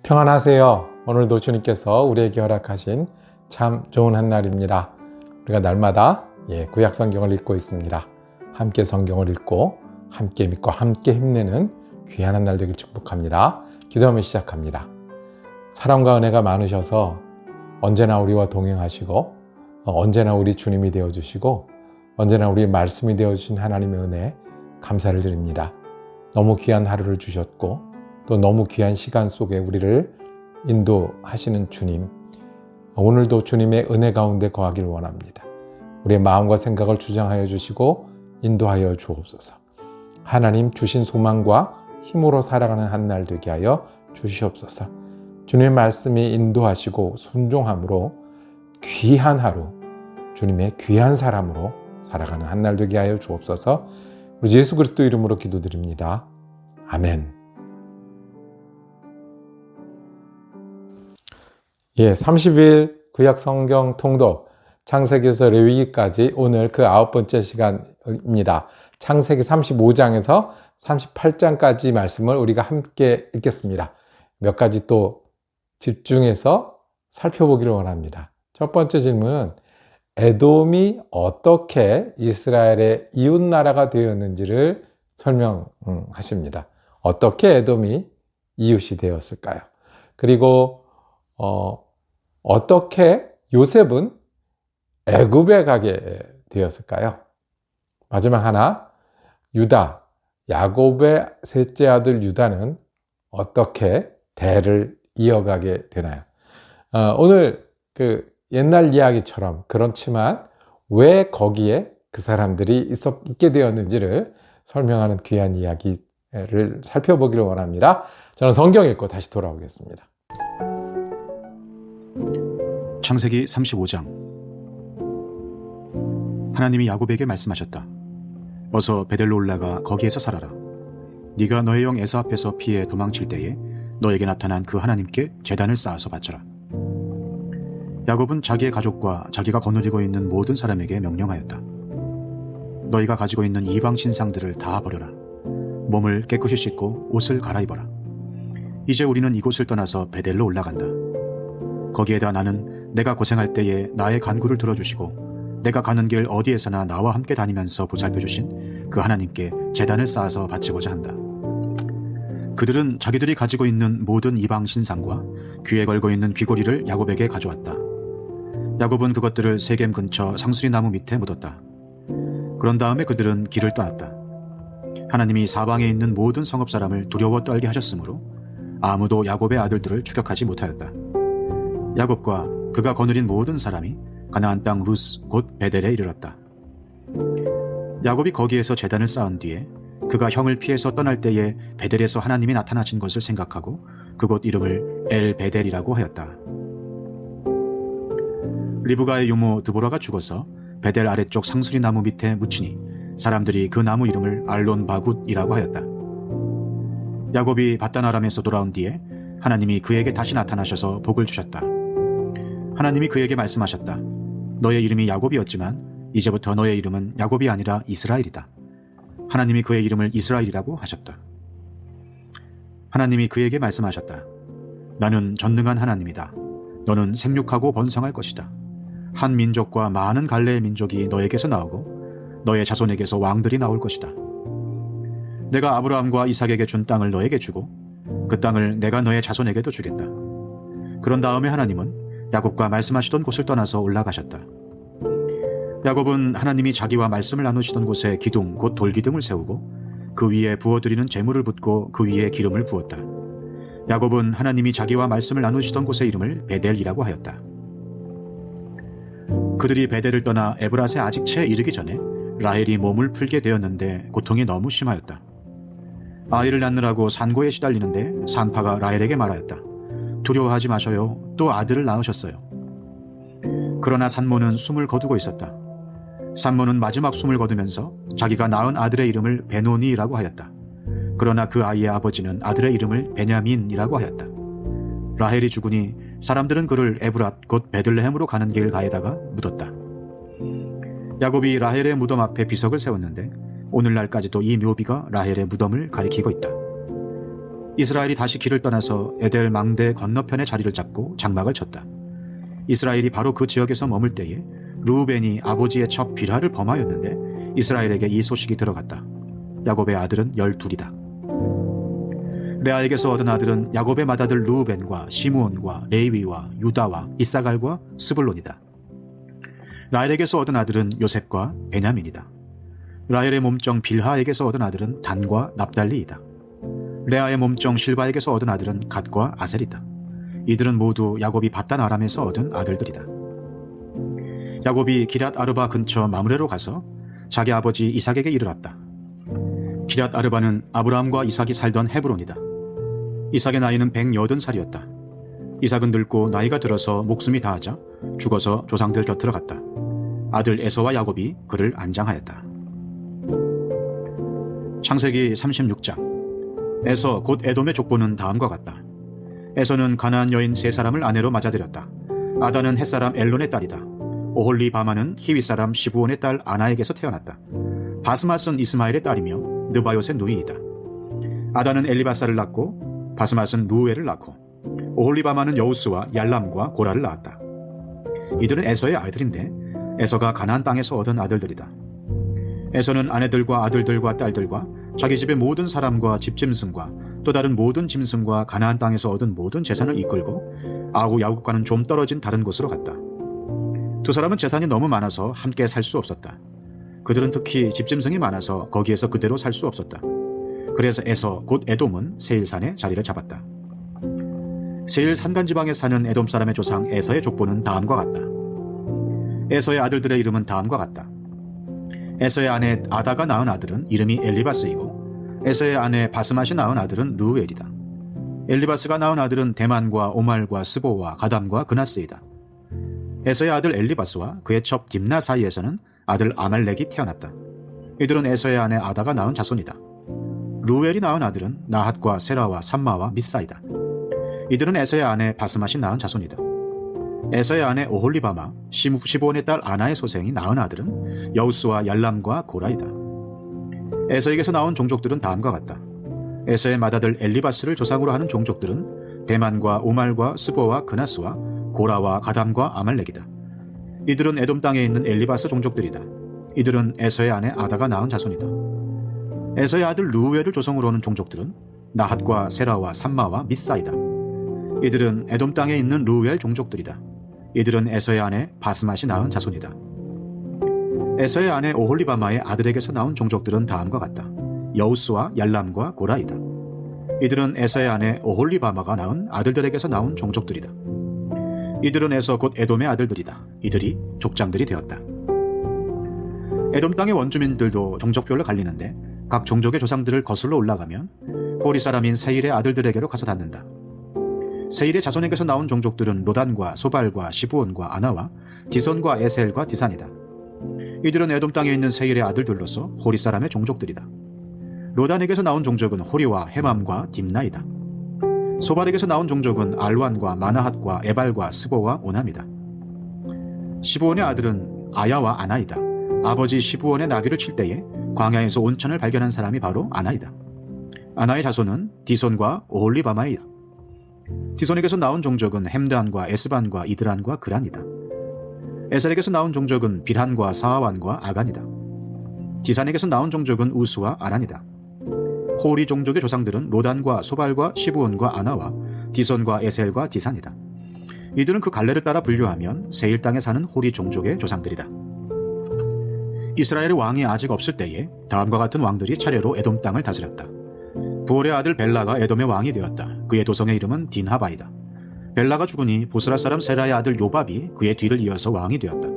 평안하세요. 오늘도 주님께서 우리에게 허락하신 참 좋은 한 날입니다. 우리가 날마다 구약 성경을 읽고 있습니다. 함께 성경을 읽고 함께 믿고 함께 힘내는 귀한 한 날 되길 축복합니다. 기도하며 시작합니다. 사랑과 은혜가 많으셔서 언제나 우리와 동행하시고 언제나 우리 주님이 되어주시고 언제나 우리의 말씀이 되어주신 하나님의 은혜 감사를 드립니다. 너무 귀한 하루를 주셨고 또 너무 귀한 시간 속에 우리를 인도하시는 주님, 오늘도 주님의 은혜 가운데 거하길 원합니다. 우리의 마음과 생각을 주장하여 주시고 인도하여 주옵소서. 하나님 주신 소망과 힘으로 살아가는 한 날 되게 하여 주시옵소서. 주님의 말씀이 인도하시고 순종함으로 귀한 하루, 주님의 귀한 사람으로 살아가는 한 날 되게 하여 주옵소서. 우리 예수 그리스도 이름으로 기도드립니다. 아멘. 30일 구약 성경 통독, 창세기에서 레위기까지 오늘 그 9번째 시간입니다. 창세기 35장에서 38장까지 말씀을 우리가 함께 읽겠습니다. 몇 가지 또 집중해서 살펴보기를 원합니다. 첫 번째 질문은 에돔이 어떻게 이스라엘의 이웃나라가 되었는지를 설명하십니다. 어떻게 에돔이 이웃이 되었을까요? 그리고 어떻게 요셉은 애굽에 가게 되었을까요? 마지막 하나, 유다, 야곱의 셋째 아들 유다는 어떻게 대를 이어가게 되나요? 오늘 그 옛날 이야기처럼 그렇지만 왜 거기에 그 사람들이 있게 되었는지를 설명하는 귀한 이야기를 살펴보기를 원합니다. 저는 성경 읽고 다시 돌아오겠습니다. 창세기 35장. 하나님이 야곱에게 말씀하셨다. 어서 베델로 올라가 거기에서 살아라. 네가 너의 형 에서 앞에서 피해 도망칠 때에 너에게 나타난 그 하나님께 제단을 쌓아서 바쳐라. 야곱은 자기의 가족과 자기가 거느리고 있는 모든 사람에게 명령하였다. 너희가 가지고 있는 이방 신상들을 다 버려라. 몸을 깨끗이 씻고 옷을 갈아입어라. 이제 우리는 이곳을 떠나서 베델로 올라간다. 거기에다 나는 내가 고생할 때에 나의 간구를 들어주시고 내가 가는 길 어디에서나 나와 함께 다니면서 보살펴주신 그 하나님께 제단을 쌓아서 바치고자 한다. 그들은 자기들이 가지고 있는 모든 이방 신상과 귀에 걸고 있는 귀고리를 야곱에게 가져왔다. 야곱은 그것들을 세겜 근처 상수리 나무 밑에 묻었다. 그런 다음에 그들은 길을 떠났다. 하나님이 사방에 있는 모든 성읍 사람을 두려워 떨게 하셨으므로 아무도 야곱의 아들들을 추격하지 못하였다. 야곱과 그가 거느린 모든 사람이 가나안 땅 루스 곧 베델에 이르렀다. 야곱이 거기에서 제단을 쌓은 뒤에 그가 형을 피해서 떠날 때에 베델에서 하나님이 나타나신 것을 생각하고 그곳 이름을 엘 베델이라고 하였다. 리브가의 유모 드보라가 죽어서 베델 아래쪽 상수리 나무 밑에 묻히니 사람들이 그 나무 이름을 알론 바굿이라고 하였다. 야곱이 바단 아람에서 돌아온 뒤에 하나님이 그에게 다시 나타나셔서 복을 주셨다. 하나님이 그에게 말씀하셨다. 너의 이름이 야곱이었지만 이제부터 너의 이름은 야곱이 아니라 이스라엘이다. 하나님이 그의 이름을 이스라엘이라고 하셨다. 하나님이 그에게 말씀하셨다. 나는 전능한 하나님이다. 너는 생육하고 번성할 것이다. 한 민족과 많은 갈래의 민족이 너에게서 나오고 너의 자손에게서 왕들이 나올 것이다. 내가 아브라함과 이삭에게 준 땅을 너에게 주고 그 땅을 내가 너의 자손에게도 주겠다. 그런 다음에 하나님은 야곱과 말씀하시던 곳을 떠나서 올라가셨다. 야곱은 하나님이 자기와 말씀을 나누시던 곳에 기둥 곧 돌기둥을 세우고 그 위에 부어드리는 제물을 붓고 그 위에 기름을 부었다. 야곱은 하나님이 자기와 말씀을 나누시던 곳의 이름을 베델이라고 하였다. 그들이 베델을 떠나 에브랏에 아직 채 이르기 전에 라헬이 몸을 풀게 되었는데 고통이 너무 심하였다. 아이를 낳느라고 산고에 시달리는데 산파가 라헬에게 말하였다. 두려워하지 마셔요. 또 아들을 낳으셨어요. 그러나 산모는 숨을 거두고 있었다. 산모는 마지막 숨을 거두면서 자기가 낳은 아들의 이름을 베노니라고 하였다. 그러나 그 아이의 아버지는 아들의 이름을 베냐민이라고 하였다. 라헬이 죽으니 사람들은 그를 에브랏 곧 베들레헴으로 가는 길 가에다가 묻었다. 야곱이 라헬의 무덤 앞에 비석을 세웠는데 오늘날까지도 이 묘비가 라헬의 무덤을 가리키고 있다. 이스라엘이 다시 길을 떠나서 에델 망대 건너편에 자리를 잡고 장막을 쳤다. 이스라엘이 바로 그 지역에서 머물 때에 르우벤이 아버지의 첩 빌하를 범하였는데 이스라엘에게 이 소식이 들어갔다. 야곱의 아들은 12이다. 레아에게서 얻은 아들은 야곱의 맏아들 르우벤과 시므온과 레위와 유다와 이사갈과 스불론이다. 라헬에게서 얻은 아들은 요셉과 베냐민이다. 라헬의 몸종 빌하에게서 얻은 아들은 단과 납달리이다. 레아의 몸종 실바에게서 얻은 아들은 갓과 아셀이다. 이들은 모두 야곱이 밧단 아람에서 얻은 아들들이다. 야곱이 기럇 아르바 근처 마므레로 가서 자기 아버지 이삭에게 이르렀다. 기럇 아르바는 아브라함과 이삭이 살던 헤브론이다. 이삭의 나이는 180살이었다. 이삭은 늙고 나이가 들어서 목숨이 다하자 죽어서 조상들 곁으로 갔다. 아들 에서와 야곱이 그를 안장하였다. 창세기 36장. 에서 곧 에돔의 족보는 다음과 같다. 에서는 가나안 여인 3사람을 아내로 맞아들였다. 아다는 햇사람 엘론의 딸이다. 오홀리 바마는 히윗 사람 시브온의 딸 아나에게서 태어났다. 바스맛은 이스마엘의 딸이며 느바요의 누이이다. 아다는 엘리바사를 낳고 바스맛은 루엘을 낳고 오홀리 바마는 여우스와 얄람과 고라를 낳았다. 이들은 에서의 아들인데 에서가 가나안 땅에서 얻은 아들들이다. 에서는 아내들과 아들들과 딸들과 자기 집의 모든 사람과 집짐승과 또 다른 모든 짐승과 가나안 땅에서 얻은 모든 재산을 이끌고 아우 야곱과는 좀 떨어진 다른 곳으로 갔다. 두 사람은 재산이 너무 많아서 함께 살 수 없었다. 그들은 특히 집짐승이 많아서 거기에서 그대로 살 수 없었다. 그래서 에서 곧 에돔은 세일산에 자리를 잡았다. 세일 산간지방에 사는 에돔 사람의 조상 에서의 족보는 다음과 같다. 에서의 아들들의 이름은 다음과 같다. 에서의 아내 아다가 낳은 아들은 이름이 엘리바스이고 에서의 아내 바스맛이 낳은 아들은 르우엘이다. 엘리바스가 낳은 아들은 대만과 오말과 스보와 가담과 그나스이다. 에서의 아들 엘리바스와 그의 첩 딥나 사이에서는 아들 아말렉이 태어났다. 이들은 에서의 아내 아다가 낳은 자손이다. 르우엘이 낳은 아들은 나핫과 세라와 삼마와 미사이다. 이들은 에서의 아내 바스맛이 낳은 자손이다. 에서의 아내 오홀리바마, 시브온의 딸 아나의 소생이 낳은 아들은 여우스와 얄람과 고라이다. 에서에게서 나온 종족들은 다음과 같다. 에서의 맏아들 엘리바스를 조상으로 하는 종족들은 대만과 오말과 스보와 그나스와 고라와 가담과 아말렉이다. 이들은 에돔 땅에 있는 엘리바스 종족들이다. 이들은 에서의 아내 아다가 낳은 자손이다. 에서의 아들 르우엘을 조상으로 하는 종족들은 나핫과 세라와 삼마와 미사이다. 이들은 에돔 땅에 있는 르우엘 종족들이다. 이들은 에서의 아내 바스맛이 낳은 자손이다. 에서의 아내 오홀리바마의 아들에게서 나온 종족들은 다음과 같다. 여우스와 얄람과 고라이다. 이들은 에서의 아내 오홀리바마가 낳은 아들들에게서 나온 종족들이다. 이들은 에서 곧 에돔의 아들들이다. 이들이 족장들이 되었다. 에돔 땅의 원주민들도 종족별로 갈리는데 각 종족의 조상들을 거슬러 올라가면 호리 사람인 세일의 아들들에게로 가서 닿는다. 세일의 자손에게서 나온 종족들은 로단과 소발과 시브온과 아나와 디손과 에셀과 디산이다. 이들은 에돔 땅에 있는 세일의 아들들로서 호리 사람의 종족들이다. 로단에게서 나온 종족은 호리와 헤맘과 딥나이다. 소발에게서 나온 종족은 알완과 마나핫과 에발과 스보와 오남이다. 시브온의 아들은 아야와 아나이다. 아버지 시브온의 나귀를 칠 때에 광야에서 온천을 발견한 사람이 바로 아나이다. 아나의 자손은 디손과 오홀리바마이다. 디손에게서 나온 종족은 햄단과 에스반과 이드란과 그란이다. 에셀에게서 나온 종족은 빌한과 사하완과 아간이다. 디산에게서 나온 종족은 우스와 아란이다. 호리 종족의 조상들은 로단과 소발과 시브온과 아나와 디손과 에셀과 디산이다. 이들은 그 갈래를 따라 분류하면 세일 땅에 사는 호리 종족의 조상들이다. 이스라엘의 왕이 아직 없을 때에 다음과 같은 왕들이 차례로 에돔 땅을 다스렸다. 부올의 아들 벨라가 에돔의 왕이 되었다. 그의 도성의 이름은 딘하바이다. 벨라가 죽으니 보스라 사람 세라의 아들 요밥이 그의 뒤를 이어서 왕이 되었다.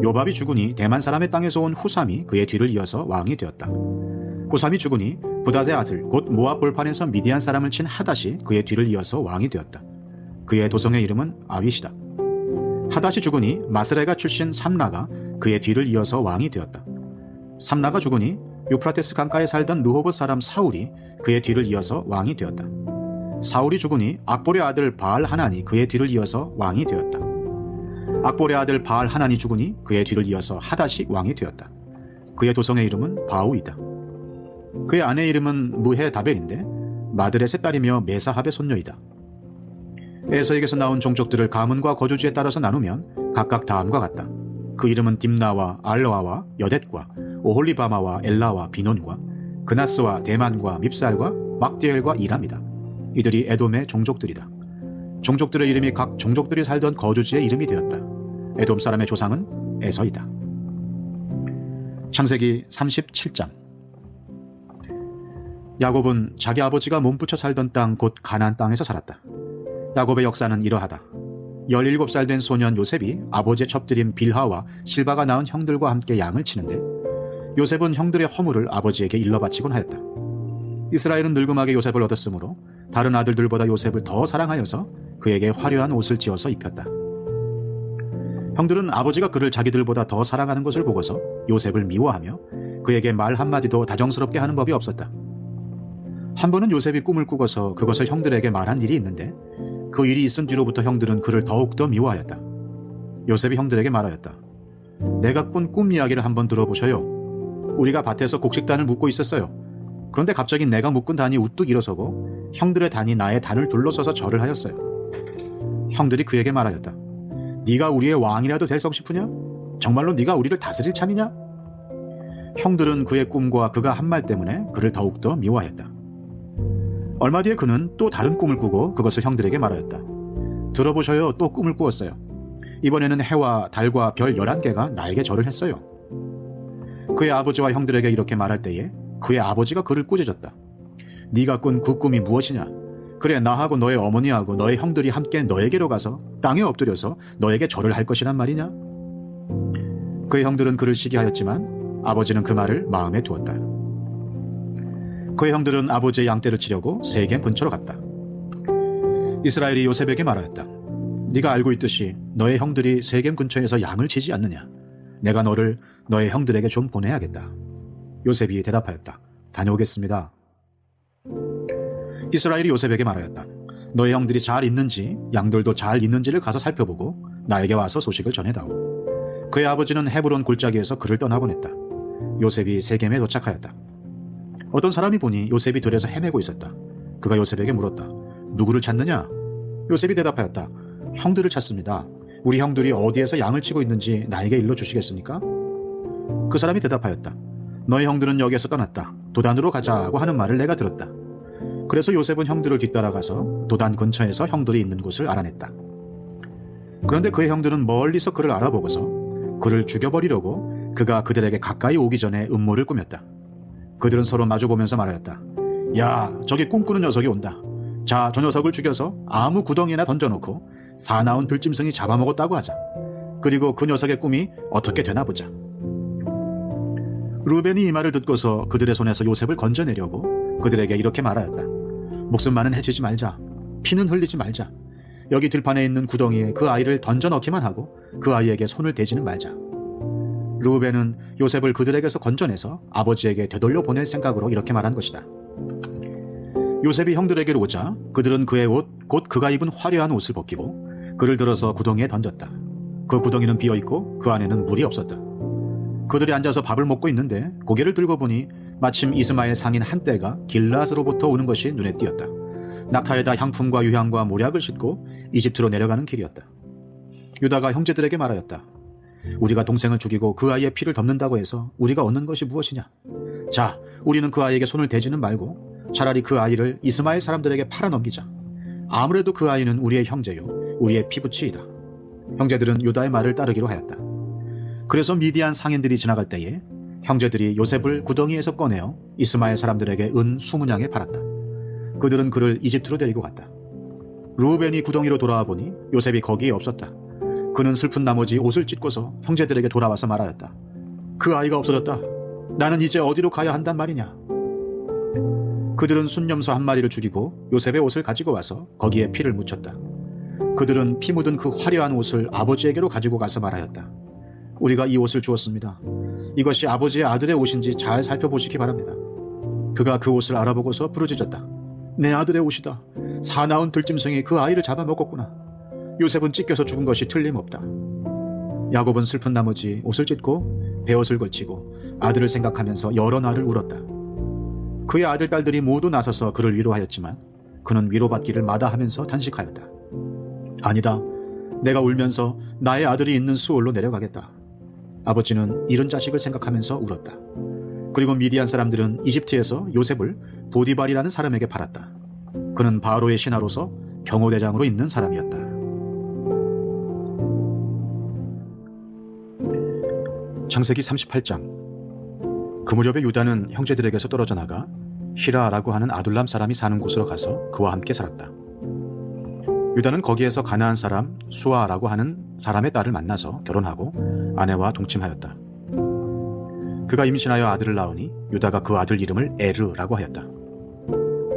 요밥이 죽으니 대만 사람의 땅에서 온 후삼이 그의 뒤를 이어서 왕이 되었다. 후삼이 죽으니 부닷의 아들 곧 모압 볼판에서 미디안 사람을 친 하닷이 그의 뒤를 이어서 왕이 되었다. 그의 도성의 이름은 아윗이다. 하닷이 죽으니 마스레가 출신 삼라가 그의 뒤를 이어서 왕이 되었다. 삼라가 죽으니 유프라테스 강가에 살던 르호봇 사람 사울이 그의 뒤를 이어서 왕이 되었다. 사울이 죽으니 악볼의 아들 바알 하난이 그의 뒤를 이어서 왕이 되었다. 악볼의 아들 바알 하난이 죽으니 그의 뒤를 이어서 하닷이 왕이 되었다. 그의 도성의 이름은 바우이다. 그의 아내 이름은 무헤다벨인데 마드렛의 딸이며 메사합의 손녀이다. 에서에게서 나온 종족들을 가문과 거주지에 따라서 나누면 각각 다음과 같다. 그 이름은 딥나와 알로아와 여댓과 오홀리바마와 엘라와 비논과 그나스와 대만과 밉살과 막디엘과 이람이다. 이들이 에돔의 종족들이다. 종족들의 이름이 각 종족들이 살던 거주지의 이름이 되었다. 에돔 사람의 조상은 에서이다. 창세기 37장. 야곱은 자기 아버지가 몸붙여 살던 땅 곧 가나안 땅에서 살았다. 야곱의 역사는 이러하다. 17살 된 소년 요셉이 아버지의 첩들인 빌하와 실바가 낳은 형들과 함께 양을 치는데 요셉은 형들의 허물을 아버지에게 일러 바치곤 하였다. 이스라엘은 늙음하게 요셉을 얻었으므로 다른 아들들보다 요셉을 더 사랑하여서 그에게 화려한 옷을 지어서 입혔다. 형들은 아버지가 그를 자기들보다 더 사랑하는 것을 보고서 요셉을 미워하며 그에게 말 한마디도 다정스럽게 하는 법이 없었다. 한 번은 요셉이 꿈을 꾸고서 그것을 형들에게 말한 일이 있는데 그 일이 있은 뒤로부터 형들은 그를 더욱더 미워하였다. 요셉이 형들에게 말하였다. 내가 꾼 꿈 이야기를 한번 들어보셔요. 우리가 밭에서 곡식단을 묶고 있었어요. 그런데 갑자기 내가 묶은 단이 우뚝 일어서고 형들의 단이 나의 단을 둘러서서 절을 하였어요. 형들이 그에게 말하였다. 네가 우리의 왕이라도 될 성 싶으냐? 정말로 네가 우리를 다스릴 참이냐? 형들은 그의 꿈과 그가 한 말 때문에 그를 더욱더 미워하였다. 얼마 뒤에 그는 또 다른 꿈을 꾸고 그것을 형들에게 말하였다. 들어보셔요. 또 꿈을 꾸었어요. 이번에는 해와 달과 별 11개가 나에게 절을 했어요. 그의 아버지와 형들에게 이렇게 말할 때에 그의 아버지가 그를 꾸짖었다. 네가 꾼 그 꿈이 무엇이냐? 그래, 나하고 너의 어머니하고 너의 형들이 함께 너에게로 가서 땅에 엎드려서 너에게 절을 할 것이란 말이냐? 그의 형들은 그를 시기하였지만 아버지는 그 말을 마음에 두었다. 그의 형들은 아버지의 양떼를 치려고 세겜 근처로 갔다. 이스라엘이 요셉에게 말하였다. 네가 알고 있듯이 너의 형들이 세겜 근처에서 양을 치지 않느냐? 내가 너를 너의 형들에게 좀 보내야겠다. 요셉이 대답하였다. 다녀오겠습니다. 이스라엘이 요셉에게 말하였다. 너의 형들이 잘 있는지 양들도 잘 있는지를 가서 살펴보고 나에게 와서 소식을 전해다오. 그의 아버지는 헤브론 골짜기에서 그를 떠나곤 했다. 요셉이 세겜에 도착하였다. 어떤 사람이 보니 요셉이 들에서 헤매고 있었다. 그가 요셉에게 물었다. 누구를 찾느냐? 요셉이 대답하였다. 형들을 찾습니다. 우리 형들이 어디에서 양을 치고 있는지 나에게 일러 주시겠습니까? 그 사람이 대답하였다. 너의 형들은 여기에서 떠났다. 도단으로 가자고 하는 말을 내가 들었다. 그래서 요셉은 형들을 뒤따라가서 도단 근처에서 형들이 있는 곳을 알아냈다. 그런데 그의 형들은 멀리서 그를 알아보고서 그를 죽여버리려고 그가 그들에게 가까이 오기 전에 음모를 꾸몄다. 그들은 서로 마주보면서 말하였다. 야, 저기 꿈꾸는 녀석이 온다. 자, 저 녀석을 죽여서 아무 구덩이나 던져놓고 사나운 들짐승이 잡아먹었다고 하자. 그리고 그 녀석의 꿈이 어떻게 되나 보자. 루벤이 이 말을 듣고서 그들의 손에서 요셉을 건져내려고 그들에게 이렇게 말하였다. 목숨만은 해치지 말자. 피는 흘리지 말자. 여기 들판에 있는 구덩이에 그 아이를 던져 넣기만 하고 그 아이에게 손을 대지는 말자. 루벤은 요셉을 그들에게서 건져내서 아버지에게 되돌려 보낼 생각으로 이렇게 말한 것이다. 요셉이 형들에게로 오자 그들은 그의 옷, 곧 그가 입은 화려한 옷을 벗기고 그를 들어서 구덩이에 던졌다. 그 구덩이는 비어있고 그 안에는 물이 없었다. 그들이 앉아서 밥을 먹고 있는데 고개를 들고 보니 마침 이스마엘 상인 한 떼가 길르앗으로부터 오는 것이 눈에 띄었다. 낙타에다 향품과 유향과 모략을 싣고 이집트로 내려가는 길이었다. 유다가 형제들에게 말하였다. 우리가 동생을 죽이고 그 아이의 피를 덮는다고 해서 우리가 얻는 것이 무엇이냐? 자, 우리는 그 아이에게 손을 대지는 말고 차라리 그 아이를 이스마엘 사람들에게 팔아넘기자. 아무래도 그 아이는 우리의 형제요 우리의 피부치이다. 형제들은 유다의 말을 따르기로 하였다. 그래서 미디안 상인들이 지나갈 때에 형제들이 요셉을 구덩이에서 꺼내어 이스마엘 사람들에게 은 20냥에 팔았다. 그들은 그를 이집트로 데리고 갔다. 루벤이 구덩이로 돌아와 보니 요셉이 거기에 없었다. 그는 슬픈 나머지 옷을 찢고서 형제들에게 돌아와서 말하였다. 그 아이가 없어졌다. 나는 이제 어디로 가야 한단 말이냐? 그들은 순념소 한 마리를 죽이고 요셉의 옷을 가지고 와서 거기에 피를 묻혔다. 그들은 피 묻은 그 화려한 옷을 아버지에게로 가지고 가서 말하였다. 우리가 이 옷을 주었습니다. 이것이 아버지의 아들의 옷인지 잘 살펴보시기 바랍니다. 그가 그 옷을 알아보고서 부르짖었다. 내 아들의 옷이다. 사나운 들짐승이 그 아이를 잡아먹었구나. 요셉은 찢겨서 죽은 것이 틀림없다. 야곱은 슬픈 나머지 옷을 찢고 베옷을 걸치고 아들을 생각하면서 여러 날을 울었다. 그의 아들, 딸들이 모두 나서서 그를 위로하였지만 그는 위로받기를 마다하면서 단식하였다. 아니다. 내가 울면서 나의 아들이 있는 수올로 내려가겠다. 아버지는 잃은 자식을 생각하면서 울었다. 그리고 미디안 사람들은 이집트에서 요셉을 보디발이라는 사람에게 팔았다. 그는 바로의 신하로서 경호대장으로 있는 사람이었다. 창세기 38장. 그 무렵에 유다는 형제들에게서 떨어져 나가 히라라고 하는 아둘람 사람이 사는 곳으로 가서 그와 함께 살았다. 유다는 거기에서 가나안 사람 수아라고 하는 사람의 딸을 만나서 결혼하고 아내와 동침하였다. 그가 임신하여 아들을 낳으니 유다가 그 아들 이름을 에르라고 하였다.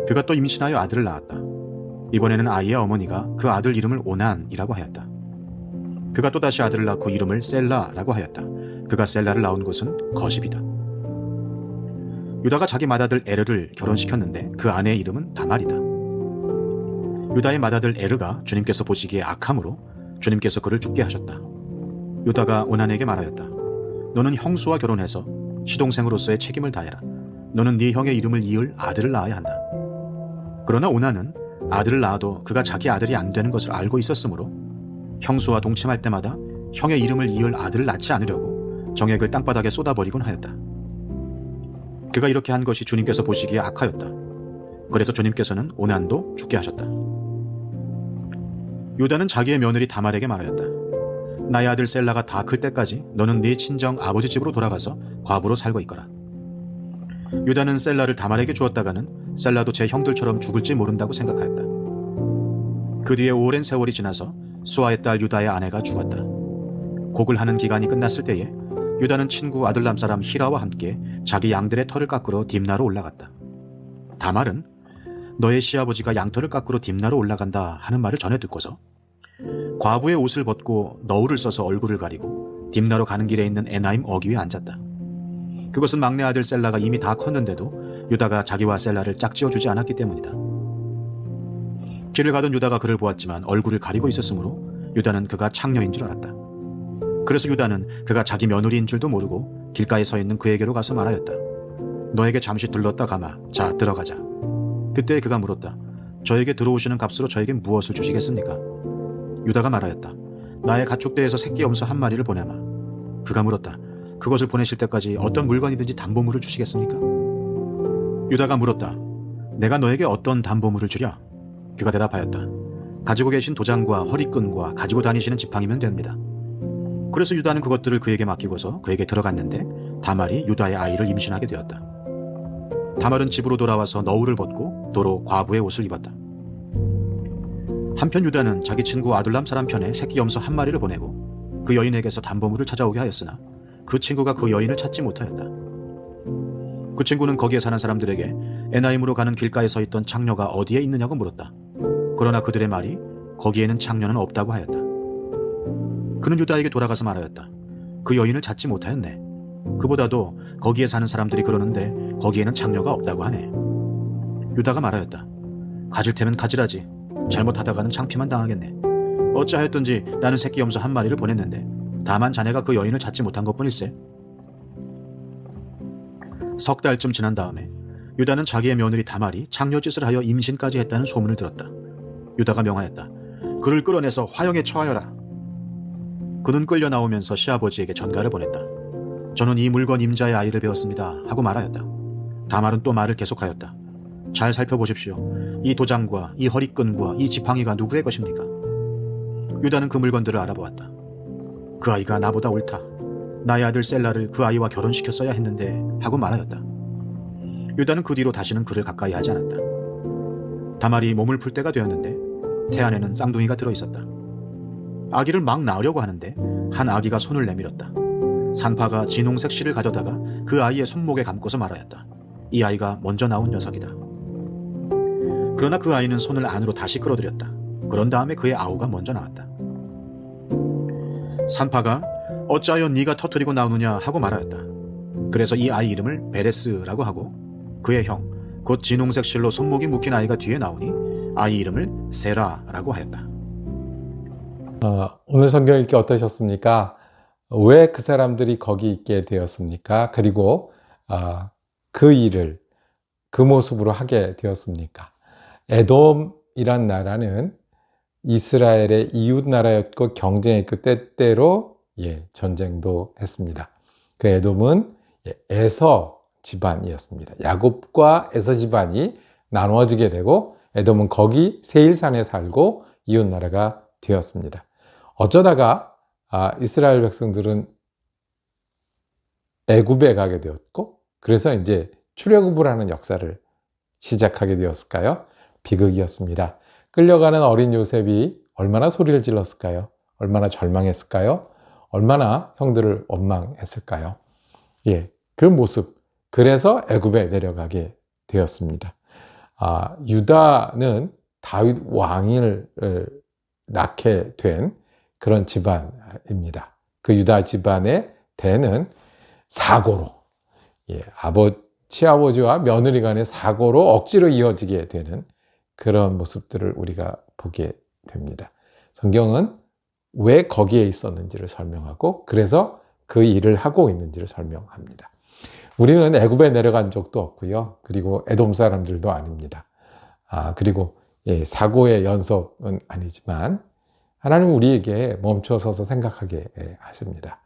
그가 또 임신하여 아들을 낳았다. 이번에는 아이의 어머니가 그 아들 이름을 오난이라고 하였다. 그가 또다시 아들을 낳고 이름을 셀라라고 하였다. 그가 셀라를 낳은 곳은 거십이다. 유다가 자기 맏아들 에르를 결혼시켰는데 그 아내의 이름은 다말이다. 유다의 맏아들 에르가 주님께서 보시기에 악함으로 주님께서 그를 죽게 하셨다. 유다가 오난에게 말하였다. 너는 형수와 결혼해서 시동생으로서의 책임을 다해라. 너는 네 형의 이름을 이을 아들을 낳아야 한다. 그러나 오난은 아들을 낳아도 그가 자기 아들이 안 되는 것을 알고 있었으므로 형수와 동침할 때마다 형의 이름을 이을 아들을 낳지 않으려고 정액을 땅바닥에 쏟아버리곤 하였다. 그가 이렇게 한 것이 주님께서 보시기에 악하였다. 그래서 주님께서는 오난도 죽게 하셨다. 유다는 자기의 며느리 다말에게 말하였다. 나의 아들 셀라가 다 클 때까지 너는 네 친정 아버지 집으로 돌아가서 과부로 살고 있거라. 유다는 셀라를 다말에게 주었다가는 셀라도 제 형들처럼 죽을지 모른다고 생각하였다. 그 뒤에 오랜 세월이 지나서 수아의 딸 유다의 아내가 죽었다. 곡을 하는 기간이 끝났을 때에 유다는 친구 아둘람 사람 히라와 함께 자기 양들의 털을 깎으러 딥나로 올라갔다. 다말은 너의 시아버지가 양털을 깎으러 딥나로 올라간다 하는 말을 전해 듣고서 과부의 옷을 벗고 너울을 써서 얼굴을 가리고 딥나로 가는 길에 있는 에나임 어귀 위에 앉았다. 그것은 막내 아들 셀라가 이미 다 컸는데도 유다가 자기와 셀라를 짝지어주지 않았기 때문이다. 길을 가던 유다가 그를 보았지만 얼굴을 가리고 있었으므로 유다는 그가 창녀인 줄 알았다. 그래서 유다는 그가 자기 며느리인 줄도 모르고 길가에 서 있는 그에게로 가서 말하였다. 너에게 잠시 들렀다 가마. 자, 들어가자. 그때 그가 물었다. 저에게 들어오시는 값으로 저에게 무엇을 주시겠습니까? 유다가 말하였다. 나의 가축대에서 새끼 염소 한 마리를 보내마. 그가 물었다. 그것을 보내실 때까지 어떤 물건이든지 담보물을 주시겠습니까? 유다가 물었다. 내가 너에게 어떤 담보물을 주랴? 그가 대답하였다. 가지고 계신 도장과 허리끈과 가지고 다니시는 지팡이면 됩니다. 그래서 유다는 그것들을 그에게 맡기고서 그에게 들어갔는데 다말이 유다의 아이를 임신하게 되었다. 다말은 집으로 돌아와서 너울을 벗고 도로 과부의 옷을 입었다. 한편 유다는 자기 친구 아둘람 사람 편에 새끼 염소 한 마리를 보내고 그 여인에게서 담보물을 찾아오게 하였으나 그 친구가 그 여인을 찾지 못하였다. 그 친구는 거기에 사는 사람들에게 에나임으로 가는 길가에 서 있던 창녀가 어디에 있느냐고 물었다. 그러나 그들의 말이 거기에는 창녀는 없다고 하였다. 그는 유다에게 돌아가서 말하였다. 그 여인을 찾지 못하였네. 그보다도 거기에 사는 사람들이 그러는데 거기에는 창녀가 없다고 하네. 유다가 말하였다. 가질 테면 가지라지. 잘못하다가는 창피만 당하겠네. 어찌하였든지 나는 새끼 염소 한 마리를 보냈는데 다만 자네가 그 여인을 찾지 못한 것뿐일세. 석 달쯤 지난 다음에 유다는 자기의 며느리 다말이 창녀짓을 하여 임신까지 했다는 소문을 들었다. 유다가 명하였다. 그를 끌어내서 화형에 처하여라. 그는 끌려 나오면서 시아버지에게 전가를 보냈다. 저는 이 물건 임자의 아이를 배웠습니다 하고 말하였다. 다말은 또 말을 계속하였다. 잘 살펴보십시오. 이 도장과 이 허리끈과 이 지팡이가 누구의 것입니까? 유다는 그 물건들을 알아보았다. 그 아이가 나보다 옳다. 나의 아들 셀라를 그 아이와 결혼시켰어야 했는데 하고 말하였다. 유다는 그 뒤로 다시는 그를 가까이 하지 않았다. 다말이 몸을 풀 때가 되었는데 태 안에는 쌍둥이가 들어있었다. 아기를 막 낳으려고 하는데 한 아기가 손을 내밀었다. 산파가 진홍색 실을 가져다가 그 아이의 손목에 감고서 말하였다. 이 아이가 먼저 나온 녀석이다. 그러나 그 아이는 손을 안으로 다시 끌어들였다. 그런 다음에 그의 아우가 먼저 나왔다. 산파가 어찌하여 네가 터뜨리고 나오느냐 하고 말하였다. 그래서 이 아이 이름을 베레스라고 하고 그의 형, 곧 진홍색 실로 손목이 묶인 아이가 뒤에 나오니 아이 이름을 세라라고 하였다. 오늘 성경 읽기 어떠셨습니까? 왜 그 사람들이 거기 있게 되었습니까? 그리고 그 일을 그 모습으로 하게 되었습니까? 에돔이란 나라는 이스라엘의 이웃 나라였고 경쟁했고 때때로 전쟁도 했습니다. 그 에돔은 에서 집안이었습니다. 야곱과 에서 집안이 나누어지게 되고 에돔은 거기 세일산에 살고 이웃 나라가 되었습니다. 어쩌다가 이스라엘 백성들은 애굽에 가게 되었고 그래서 이제 출애굽을 하는 역사를 시작하게 되었을까요? 비극이었습니다. 끌려가는 어린 요셉이 얼마나 소리를 질렀을까요? 얼마나 절망했을까요? 얼마나 형들을 원망했을까요? 그 모습. 그래서 애굽에 내려가게 되었습니다. 유다는 다윗 왕을 낳게 된 그런 집안입니다. 그 유다 집안의 대는 사고로, 시아버지와 며느리 간의 사고로 억지로 이어지게 되는 그런 모습들을 우리가 보게 됩니다. 성경은 왜 거기에 있었는지를 설명하고 그래서 그 일을 하고 있는지를 설명합니다. 우리는 애굽에 내려간 적도 없고요. 그리고 에돔 사람들도 아닙니다. 그리고 사고의 연속은 아니지만 하나님은 우리에게 멈춰서서 생각하게 하십니다.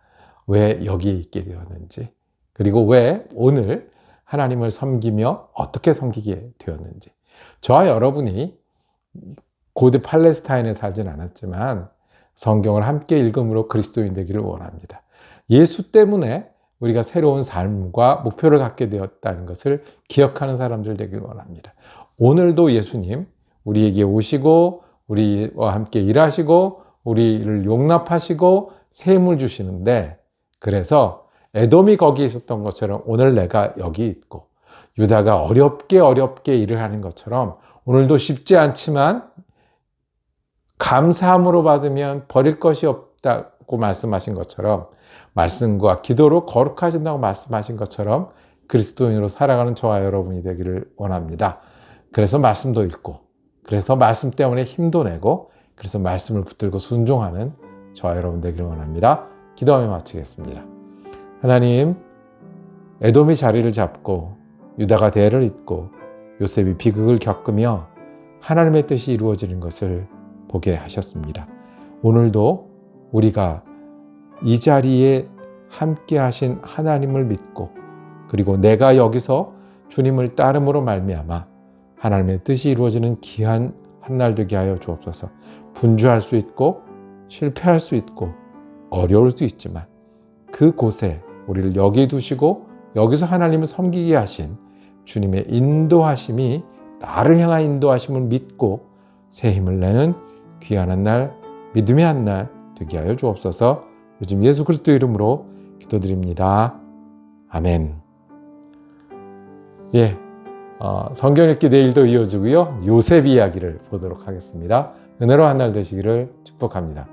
왜 여기에 있게 되었는지, 그리고 왜 오늘 하나님을 섬기며 어떻게 섬기게 되었는지. 저와 여러분이 고대 팔레스타인에 살진 않았지만 성경을 함께 읽음으로 그리스도인 되기를 원합니다. 예수 때문에 우리가 새로운 삶과 목표를 갖게 되었다는 것을 기억하는 사람들 되길 원합니다. 오늘도 예수님 우리에게 오시고 우리와 함께 일하시고 우리를 용납하시고 샘을 주시는데, 그래서 에돔이 거기 있었던 것처럼 오늘 내가 여기 있고 유다가 어렵게 일을 하는 것처럼 오늘도 쉽지 않지만 감사함으로 받으면 버릴 것이 없다고 말씀하신 것처럼, 말씀과 기도로 거룩하신다고 말씀하신 것처럼 그리스도인으로 살아가는 저와 여러분이 되기를 원합니다. 그래서 말씀도 읽고, 그래서 말씀 때문에 힘도 내고, 그래서 말씀을 붙들고 순종하는 저와 여러분 되기를 원합니다. 기도하며 마치겠습니다. 하나님, 에돔이 자리를 잡고 유다가 대를 잇고 요셉이 비극을 겪으며 하나님의 뜻이 이루어지는 것을 보게 하셨습니다. 오늘도 우리가 이 자리에 함께 하신 하나님을 믿고, 그리고 내가 여기서 주님을 따름으로 말미암아 하나님의 뜻이 이루어지는 귀한 한 날 되게 하여 주옵소서. 분주할 수 있고 실패할 수 있고 어려울 수 있지만 그곳에 우리를 여기 두시고 여기서 하나님을 섬기게 하신 주님의 인도하심이, 나를 향한 인도하심을 믿고 새 힘을 내는 귀한 한 날, 믿음의 한 날 되게 하여 주옵소서. 요즘 예수 그리스도 이름으로 기도드립니다. 아멘. 성경 읽기 내일도 이어지고요. 요셉 이야기를 보도록 하겠습니다. 은혜로 한 날 되시기를 축복합니다.